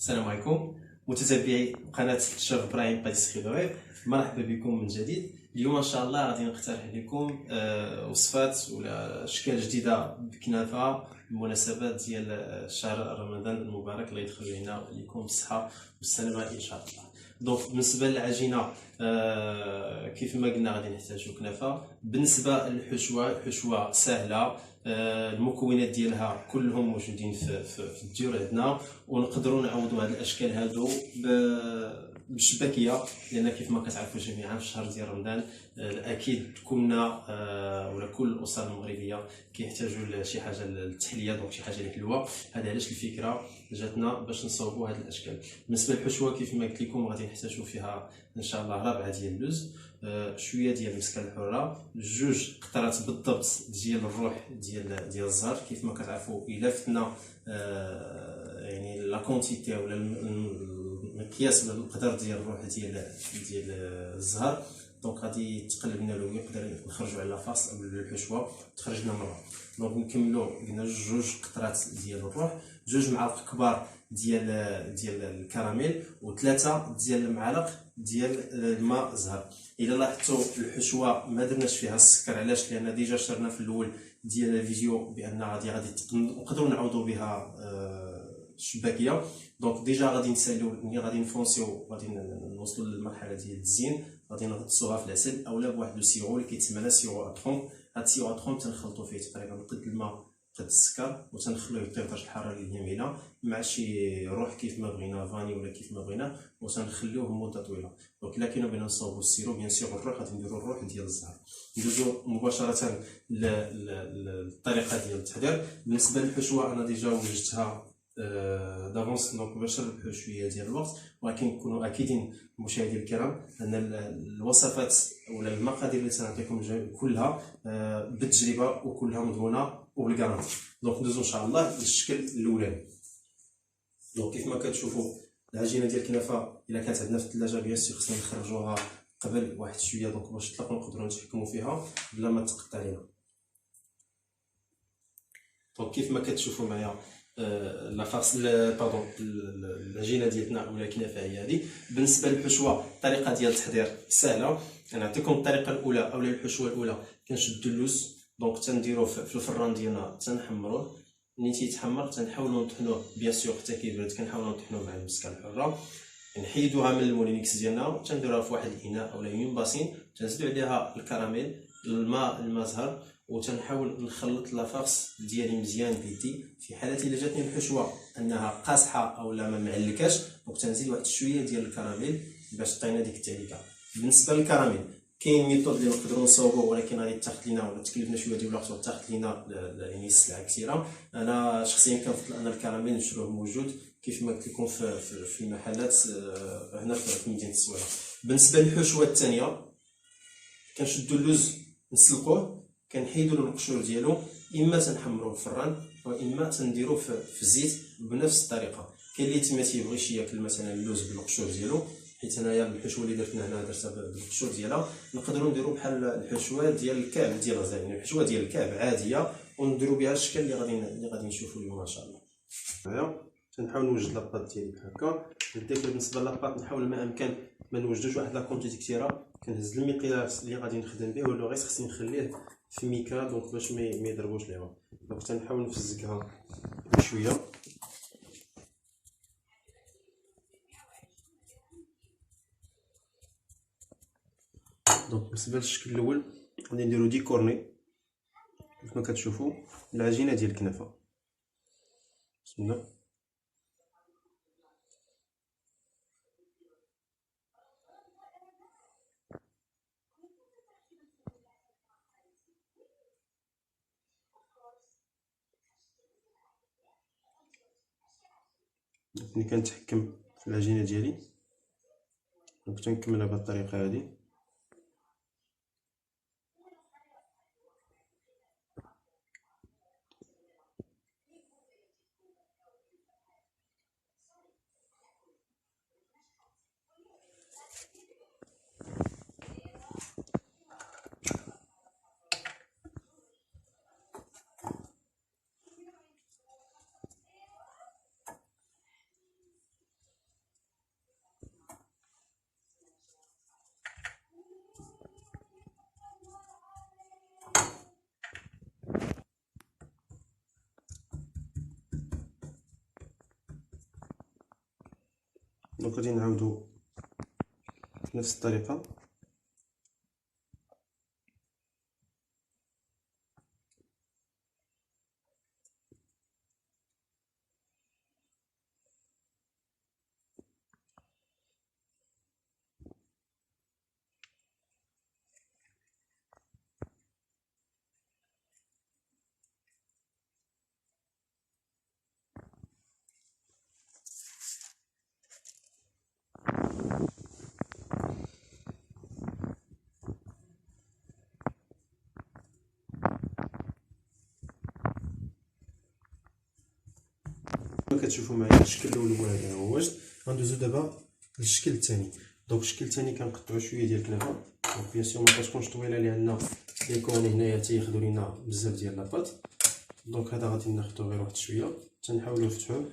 السلام عليكم متتبعي قناة الشيف ابراهيم باتيسري. مرحبا بكم من جديد. اليوم ان شاء الله غادي نقترح لكم وصفات ولا اشكال جديده بالكنافه بمناسبه ديال شهر رمضان المبارك. الله يدخل علينا وعليكم بالصحه والسلامه ان شاء الله. دونك بالنسبه للعجينه كيف ما قلنا غادي نحتاجو كنافه. بالنسبه للحشوه، الحشوه سهله، المكونات ديالها كلهم موجودين في الديور عندنا، ونقدروا نعوضوا هاد الاشكال هادو بالشباكيه، لان كيف ما كتعرفوا جميعا في الشهر ديال رمضان اكيد كلنا ولا كل الاسر المغربيه كيحتاجوا لشي حاجه للتحليه، دونك شي حاجه اللي حلوه. هذا علاش الفكره جاتنا باش نصاوبوا هاد الاشكال. بالنسبه للحشوه كيف ما قلت لكم غادي نحتاجوا فيها ان شاء الله ربعه ديال اللوز، شويه ديال المسكه الحره، جوج قطرات بالضبط ديال الروح ديال الزهر. كيف ما كتعرفوا الا فتنا يعني لا كونتيتي ولا المقياس ولا المقدار ديال الروح ديال الزهر، دونك غادي تقلب لنا لو يقدر نخرجوا على لافاس او الحشوه تخرج لنا مره. دونك نكملوا قلنا جوج قطرات ديال الروح، جوج معالق كبار ديال الكراميل، وثلاثه ديال المعالق ديال الماء زهر. الا لاحظتوا الحشوه ما درناش فيها السكر، علاش؟ لان ديجا شرنا في الاول ديال الفيديو بان غادي نقدروا نعوضوا بها الشباكيه. دونك ديجا غادي نساليو ملي غادي نفونسيو غادي نوصلوا للمرحله ديال التزيين، غادي نغطسوها في العسل اولا بواحد لو سيرو اللي كيتسمى لا سيرو اتروم. هاد السيرو اتروم تنخلطوا فيه تقريبا قد الماء قد السكر، وتنخلوه يطيب درجه الحراره اللي هي ميله مع شي روح كيف ما بغينا، فاني ولا كيف ما بغينا، وتنخليوه مده طويله. دونك الا كاينه بغينا نصاوبوا السيرو بيان سيغ الروح غادي نديروا الروح ديال الزهر. ندوزو مباشره للطريقه ديال التحضير. بالنسبه للحشوه انا ديجا وجدتها دافونس، دونك باش نربحو شويه ديال الوقت، ولكن كونوا اكيدين مشاهدي الكرام ان الوصفات ولا المقادير اللي سنعطيكم كلها بالتجربه وكلها مدونه وبالكارانتي. دونك ندوزو ان شاء الله للشكل الاولاني. دونك كيف ما كتشوفوا العجينه ديال الكنافه الا كانت عندنا في الثلاجه بيان سيغ خصنا نخرجوها قبل واحد شويه، دونك باش نطلقوا نقدروا نتحكموا فيها بلا ما تقطع علينا. دونك كيف ما كتشوفوا معايا لا فاس باردون العجينه ديالنا ولا الكنافه هي هذه. بالنسبه للحشوه الطريقه ديال التحضير سهله. نعطيكم الطريقه الاولى اولا الحشوه الاولى. كنشدوا اللوز، دونك تنديروه في الفران ديالنا تنحمروه. ملي تيتحمر تنحاولوا نطحنوه بيان سيغ حتى كيبرد، كنحاولوا نطحنوه مع المسكه الحره، نحيدوها من المولينكس ديالنا تنديروها في واحد الاناء اولا يون باسين، تنزيدو عليها الكراميل الماء زهر، وتنحاول نخلط لافاس ديالي مزيان بيدي. في حاله الا جاتني الحشوه انها قاصحه اولا ما معلكاش، دونك تنزيد واحد شويه ديال الكراميل باش تعطينا ديك التعليكه. بالنسبه للكراميل كاين ميثود اللي نقدروا نصاوبوه، ولكن غادي تاخذ لينا ولا تكلفنا شويه ديال الوقت وتاخذ لينا يعني السلعه كثيره. انا شخصيا كنفضل ان الكراميل نشروه موجود كيف ما قلت لكم في المحلات هنا في مدينه الصويره. بالنسبه للحشوه الثانيه كنشدوا اللوز نسلقوه، كنحيدوا له القشور ديالو، اما تنحمروه في الفران واما تنديروه في الزيت بنفس الطريقه. كاين اللي ما تيبغيش ياكل مثلا اللوز بالقشور ديالو، حيت انايا الحشوه اللي درتنا هنا درتها بالقشور ديالها. نقدروا نديروا بحال الحشوه ديال الكعب ديال الغزال، يعني الحشوه ديال الكعب عاديه، ونديروا بها الشكل اللي غادي نشوفوا اليوم ان شاء الله. هيا تنحاول نوجد لاباط ديالي بحال هكا. بالنسبه لاباط نحاول ما امكن ما نوجدوش واحد لا كونتيتي كثيره. كنهز المقياس اللي غادي نخدم به، ولو غير خصني نخليه في ميكا دونك باش ما يضربوش الهواء. دونك تنحاول نفزكها بشويه. دونك بالنسبه للشكل الاول غادي نديرو ديكورني كيف ما كتشوفوا العجينه ديال الكنافه. بسم الله. ملي كنتحكم في العجينه ديالي دونك تنكملها بهذه الطريقه هذه. دونك غادي نعاودو بنفس الطريقه. كما كتشوفوا معايا الشكل الاول هو هذا هو واجد. غندوزو دابا للشكل الثاني. دونك الشكل الثاني كنقطعوا شويه ديال الكنافه. دونك بيان سور ما كتكونش طويله لان لي كون هنايا تياخذوا لينا بزاف ديال لاباط. دونك هذا غادي ناخذو غير واحد شويه تنحاولوا نفتحوه.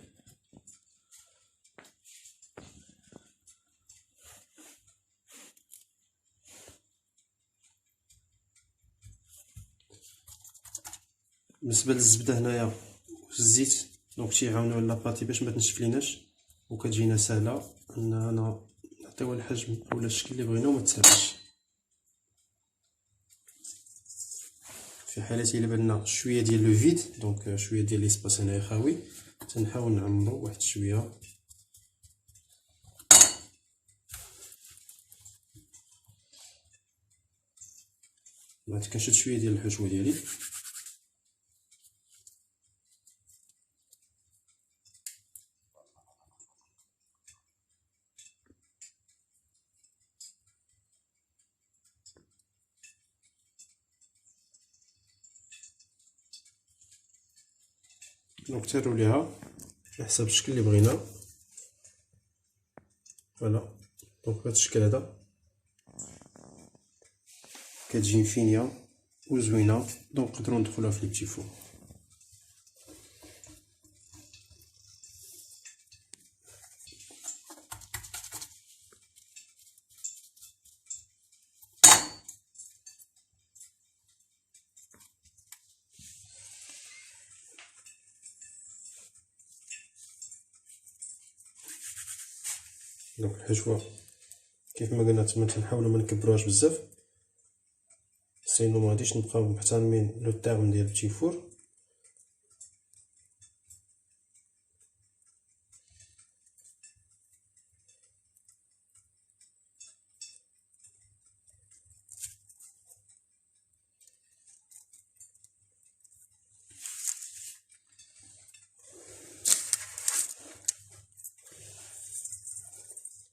بالنسبه للزبده هنايا الزيت دونك تيعاونوا لاباطي باش ما تنشف ليناش وكتجينا سهله اننا نعطيوها الحجم اولا الشكل اللي بغينا وما تسربش. في حالة الا بان شويه ديال لو فيد دونك شويه ديال ليسباس هنايا خاوي تنحاول نعمرو واحد شويه. بعد كنشد شويه ديال الحشوه ديالي دونك تيرو ليها على حسب الشكل اللي بغينا. فوالا دونك بهذا الشكل هذا كتجي فينيه وزوينه. دونك نقدروا ندخلوها في لي بتي فور. دونك الحشوه كيف ما قلنا تما تنحاولوا ما نكبروهاش بزاف سينو ما غاديش نبقاو محترمين لو تيرم ديال البتي فور.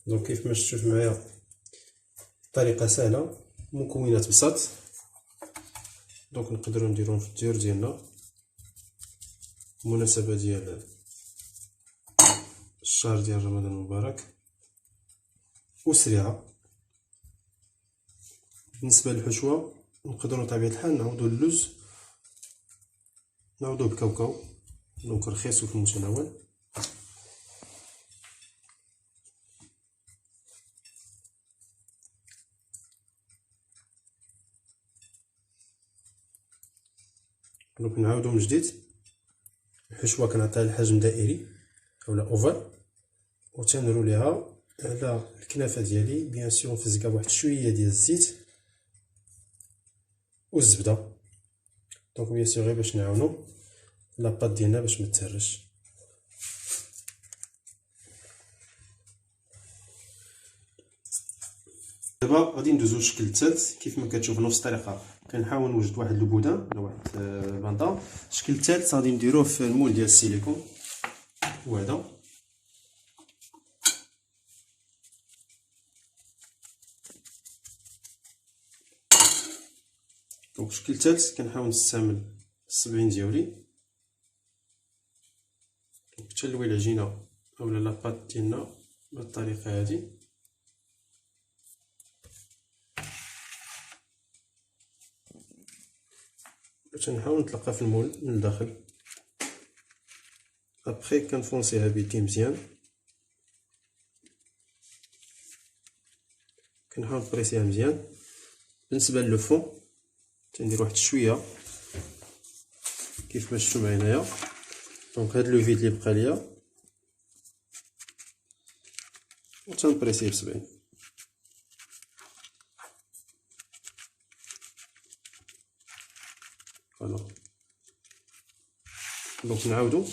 دونك كيف ما شفتوا معايا طريقه سهله مكونات بساط. دونك نقدروا نديروهم في الديور ديالنا بمناسبه ديال الشهر ديال رمضان المبارك وسريعه. بالنسبه للحشوه نقدروا بطبيعه الحال نعوضوا اللوز نعوضوه بكاوكاو دونك رخيص وفي المتناول. دونك نعاودو من جديد. الحشوه كنعطيها الحجم دائري اولا اوفر وتنروليها على الكنافه ديالي. بيان سور نفزكها بواحد شويه ديال الزيت والزبده. دونك بيان سور غير باش نعاونو لاباط ديالنا باش ما تهرش. دابا غادي ندوزو للشكل الثالث. كيف ما كتشوف نفس الطريقه كنحاول نوجد واحد لو بودان ولا واحد الباندا. الشكل الثالث غادي نديروه في المول ديال السيليكون وهذا. دونك الشكل الثالث كنحاول نستعمل الصبعين ديالي حتى نلوي العجينه اولا لاباط ديالنا بهذه الطريقه هذه. تنحاول نطلقها في المول من الداخل. ابخي كنفونسيها بيدي مزيان كنحاول نبريسيها مزيان. بالنسبه للو فون تندير واحد شويه كيف ما شفتوا معايا هنايا. دونك هاد لو فيد اللي بقى ليا و تنبريسيه ب70. فوالا. دونك نعاودو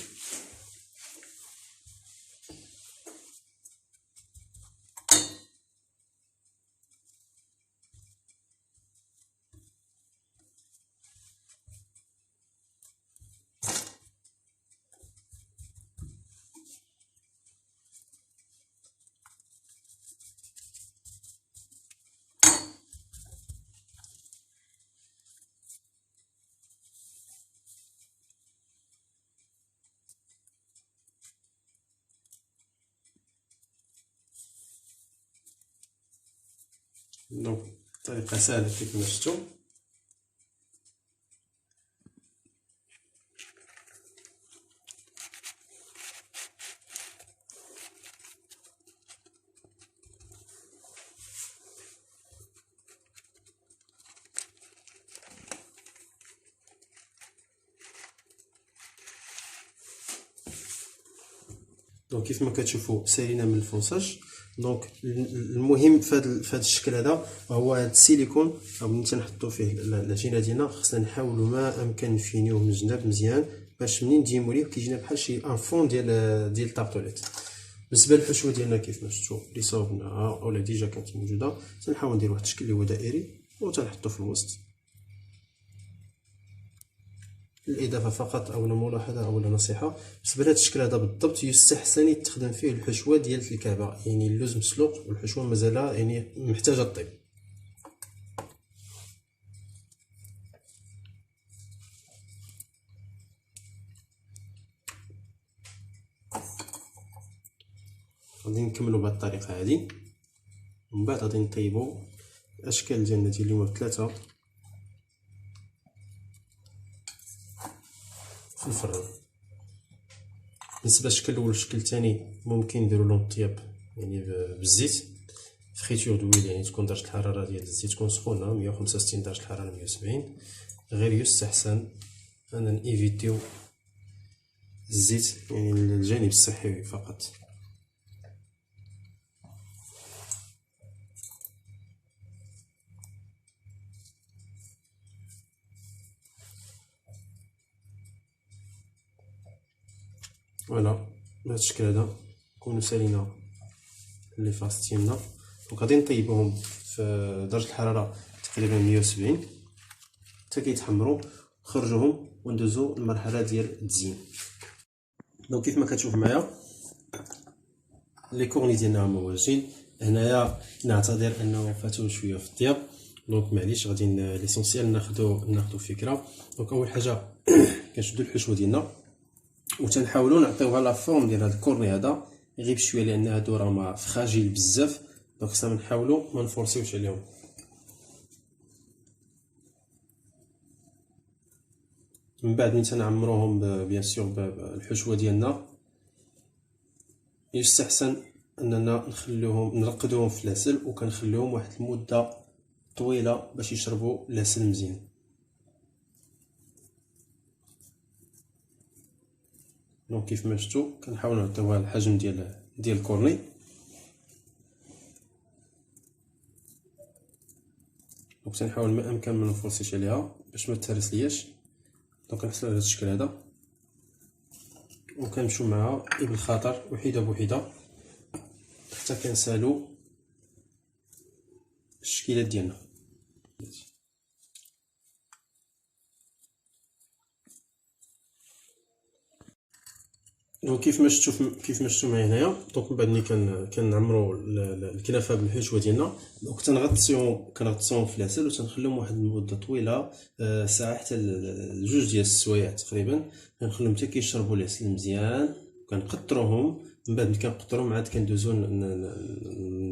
دونك طريقة سهلة كيف ما شفتو. دونك كيف ما كتشوفوا سالينا من الفونساج. دونك المهم في هذا الشكل هذا هو هذا السيليكون، او ملي تنحطوا فيه العجينه ديالنا خصنا نحاولوا ما امكن نفينيوه من الجناب مزيان باش منين نديمو ليه كيجينا بحال شي ان فون ديال الطابطوليت. بالنسبه للحشوه ديالنا كيف ما شفتوا اللي صاوبناها اولا ديجا كانت موجوده، تنحاول ندير واحد الشكل اللي هو دائري وتنحطو في الوسط. الإضافة فقط أو ملاحظة أو نصيحة، بالنسبة لهذا الشكل هذا بالضبط يستحسن يتخدم فيه الحشوة ديال الكعبة، يعني اللوز مسلوق والحشوة مازال يعني محتاجة طيب. غادي نكملو بهاد الطريقة هادي، ومن بعد غادي نطيبو الأشكال ديالنا ديال اليوم بثلاثة في الفران. بالنسبه للشكل الاول والشكل الثاني ممكن نديرو لهم الطياب يعني بالزيت فريتور دويل، يعني تكون درجه الحراره ديال الزيت تكون سخونه 165 درجه الحراره 170. غير يستحسن ان نيفيتيو الزيت يعني الجانب الصحي فقط. فوالا بهذا الشكل هذا نكونو سالينا لي فاس ديالنا. دونك غادي نطيبوهم في درجه الحراره تقريبا 170 حتى كيتحمروا، نخرجوهم وندوزو للمرحله ديال التزيين. دونك كيف ما كتشوف معايا لي كورني ديالنا هما واجدين. هنايا نعتذر انه فاتو شويه في الطياب، دونك معليش غادي ليسونسيال ناخدو فكره. دونك اول حاجه كنشدو الحشوه ديالنا وتنحاولوا نعطيوها لا فورم ديال هذا الكورني هذا غير بشويه، لان هادو راه فراجيل بزاف، دونك خصنا نحاولوا ما نفورسيوش عليهم. من بعد ملي تنعمروهم بيان سور بالحشوه ديالنا يستحسن اننا نخليوهم نرقدوهم في العسل، وكنخليوهم واحد المده طويله باش يشربوا العسل مزيان. دونك كيف ما شفتوا كنحاولوا نعطيوها الحجم ديال الكورني. دونك تنحاول ما امكن ما نفرسيش عليها باش ما تهرس لياش. دونك كنحصلوا على هذا الشكل هذا وكنمشيو معها بالخطر وحده بوحده حتى كنسالو الشكيلات ديالنا. دونك كيف ما شفتوا معايا هنايا، دونك من بعد ملي كنعمروا الكنافه بالحشوه ديالنا، دونك كنغطسوهم في العسل وتنخليهم واحد المده طويله، ساعه حتى لجوج ديال السوايع تقريبا، كنخليهم حتى كيشربوا العسل مزيان. كنقطروهم، من بعد ملي كنقطروهم عاد كندوزو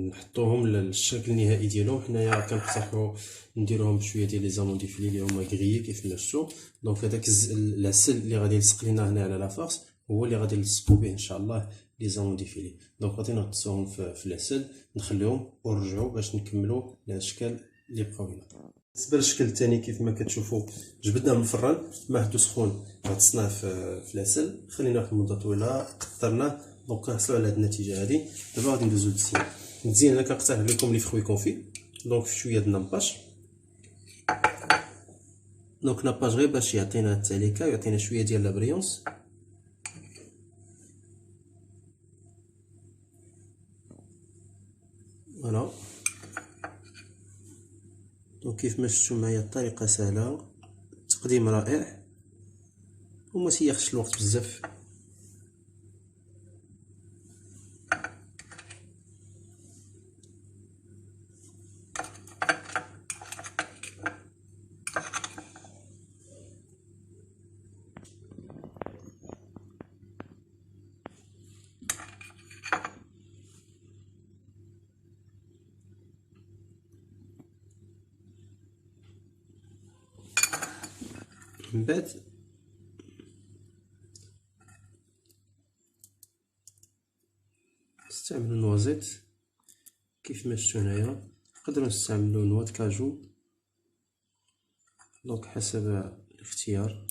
نحطوهم للشكل النهائي ديالهم. حنايا كنقترحوا نديروهم بشويه ديال لي زاموندي فيلي اللي هما كغيي كيف ما شفتوا. دونك هذاك العسل اللي غادي يلصق لينا هنا على لافاس هو اللي غادي نلصقو به ان شاء الله لي زاموندي فيلي. دونك غادي نغطسوهم في العسل نخليهم ونرجعوا باش نكملوا الاشكال اللي بقاو لنا. بالنسبه للشكل الثاني كيف ما كتشوفوا جبدناه من الفران، ما حدو سخون غطسناه في العسل، خليناه واحد المده طويله، قطرناه دونك كنحصلوا على هاد النتيجه هادي. دابا غادي ندوزو للتزيين. التزيين انا كنقترح لكم لي فروي كونفي، دونك شويه د النباش. دونك ناباج غير باش يعطينا التعليكه ويعطينا شويه ديال لابريونس. فوالا دونك كيف ما شفتوا معايا الطريقه سهله، تقديم رائع وما تياخذش الوقت بزاف. من بعد نستعملو نوازيت كيف ما شفتو هنايا، نقدرو نستعملو نوا د كاجو، دونك حسب الاختيار.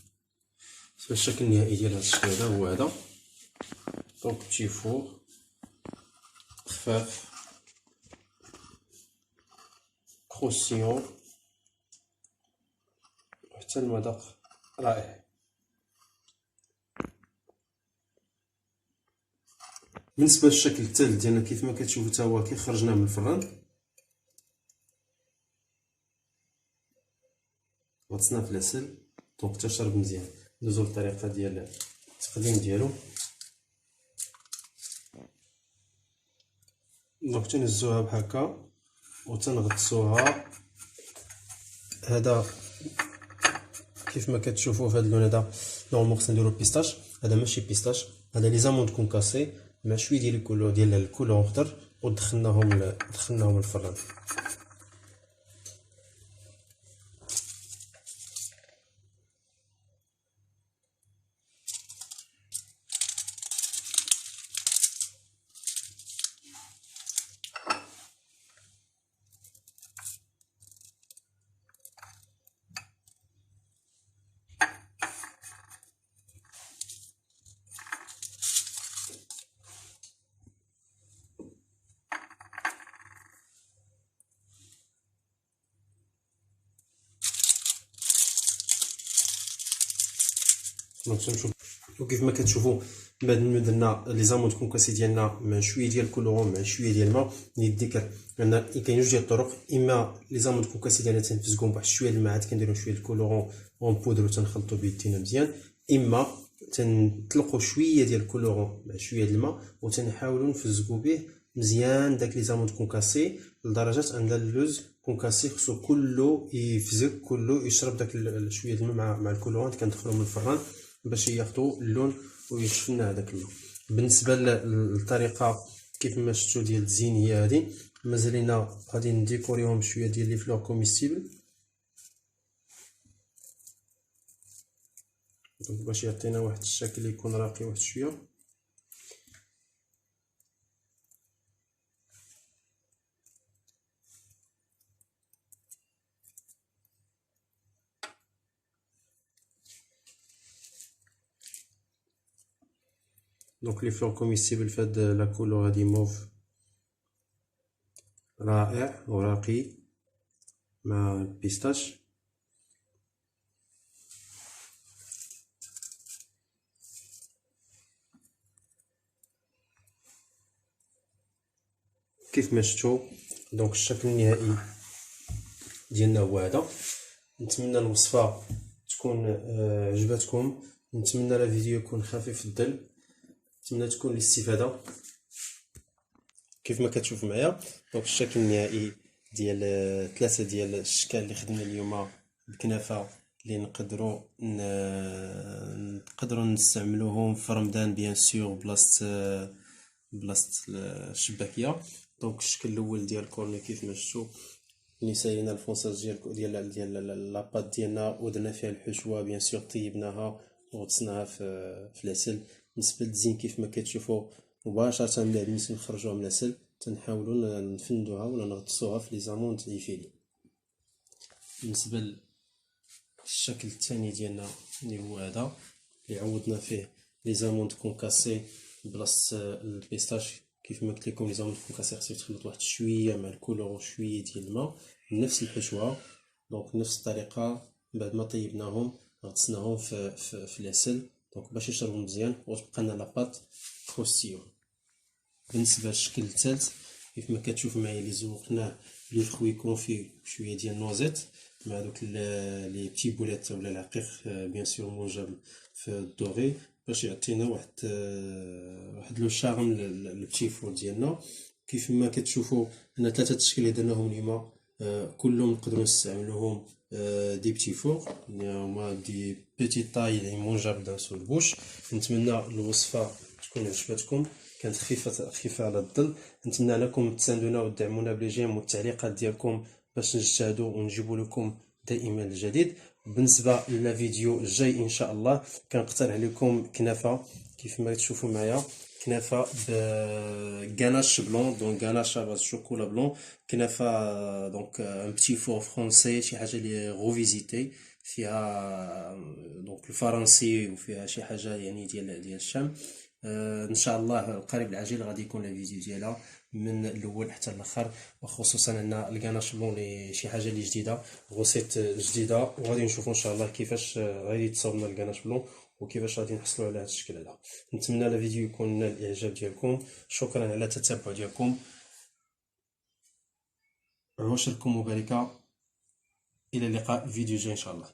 الشكل النهائي ديال هاد الشكل هذا هو هذا. دونك بتي فور خفاف كروسيون وحتى المذاق رائع. بالنسبه للشكل الثالث ديالنا كيف ما كتشوفوا حتى هو كي خرجناه من الفران، غطسناه في العسل دونك حتى شرب مزيان. ندوزو للطريقه ديال التقديم ديالو. دونك تنهزوها بحال هكا وتنغطسوها. هذا كيف ما كتشوفوا في هذا اللون هذا نورمالمون خصنا نديرو بيستاش، هذا ماشي بيستاش، هذا لي زاموند كونكاسي مع شويه ديال الكولور ديال الكولور اخضر ودخلناهم الفران. دونك تنشوف وكيف ما كتشوفوا من بعد ما درنا لي زاموند كونكاسي ديالنا مع شويه ديال الكولورون مع شويه ديال الماء. نذكر ان كاين جوج ديال الطرق، اما لي زاموند كونكاسي ديالنا تنفزقوهم بواحد شويه الماء عاد كنديرو شويه الكولورون اون بودر وتنخلطو بيدينا مزيان، اما تنطلقوا شويه ديال الكولورون مع شويه ديال الماء وتنحاولوا نفزقوا به مزيان داك لي زاموند كونكاسي لدرجه ان اللوز كونكاسي خصو كله يفزق، كله يشرب داك شويه ديال الماء مع الكولورون كندخلوه من الفران باش ياخذوا اللون ويشف لنا هذاك اللون. بالنسبه للطريقه كيف ما شفتوا ديال التزيين هي هذه. مازال لينا غادي نديكوريهم بشويه ديال لي فلور كوميستيبل باش يعطينا واحد الشكل يكون راقي واحد شويه. دونك لي فلور كوميستيبل فهاد لا كولور هادي موف رائع وراقي مع البيستاش. كيف ما شفتوا دونك الشكل النهائي ديالنا هو هذا. نتمنى الوصفه تكون عجبتكم، نتمنى لا فيديو يكون خفيف الظل، نتمنى تكون الاستفاده. كيف ما كتشوف معايا دونك الشكل النهائي ديال ثلاثه ديال الاشكال اللي خدمنا اليوم الكنافه اللي نقدروا نستعملوهم في رمضان بيان سور بلاصه الشباكيه. دونك الشكل الاول ديال الكورني كيف ما شفتوا اللي سالينا الفونساج ديال لاباط ديالنا ودرنا فيها الحشوه بيان سور طيبناها وغطسناها في العسل. بالنسبه للتزيين كيف ما كتشوفوا مباشره من بعد ملي نخرجوها من العسل تنحاولوا نفندوها ولا نغطسوها في لي زاموند ايفيلي. بالنسبه للشكل الثاني ديالنا اللي هو هذا اللي عوضنا فيه لي زاموند كونكاسي بلاصه البيستاش كيف ما قلت لكم لي زومون كونكاسير تخلط واحد شويه مع الكولور وشويه ديال الماء نفس الحشوه. دونك نفس الطريقه بعد ما طيبناهم غطسناهم في العسل دونك باش يشربوا مزيان وتبقى لنا لاباط كروستيون. بالنسبه للشكل الثالث كيف ما كتشوفوا معايا اللي زوقناه لو فروي كونفي بشويه ديال نوزيت مع دوك لي بتي بوليت ولا العقيق بيان سور منجم في الدوغي باش يعطينا واحد لو شارم للبتي فور ديالنا. كيف ما كتشوفوا هنا ثلاثه الاشكال اللي درناهم اليوم كلهم نقدروا نستعملوهم دي بتي فور هما دي بيتي طاي يعني منجم دان سو البوش. نتمنى الوصفه تكون عجبتكم، كانت خفيفه على الظل. نتمنى انكم تساندونا وتدعمونا بلي جيم والتعليقات ديالكم باش نجتهدوا ونجيبوا لكم دائما الجديد. بالنسبه للفيديو الجاي ان شاء الله كنقترح لكم كنافه كيف ما تشوفوا معايا، كنافه بغاناش بلون دونك غاناش باز شوكولا بلون، كنافه دونك ان بتي فور فرونسي شي حاجه لي غوفيزيتي فيها دونك الفرنسي وفيها شي حاجه يعني ديال الشام. ان شاء الله القريب العاجل غادي يكون الفيديو ديالها من الاول حتى الاخر، وخصوصا ان لقينا بلون لي شي حاجه اللي جديده غوسيت جديده وغادي نشوفوا ان شاء الله كيفاش غادي يتصاوبنا الكاناش بلون وكيفاش غادي نحصلوا على هذا الشكل هذا. نتمنى الفيديو يكون نال الاعجاب ديالكم، شكرا على التتبع ديالكم، عواشركم مباركه، الى اللقاء فيديو جاي ان شاء الله.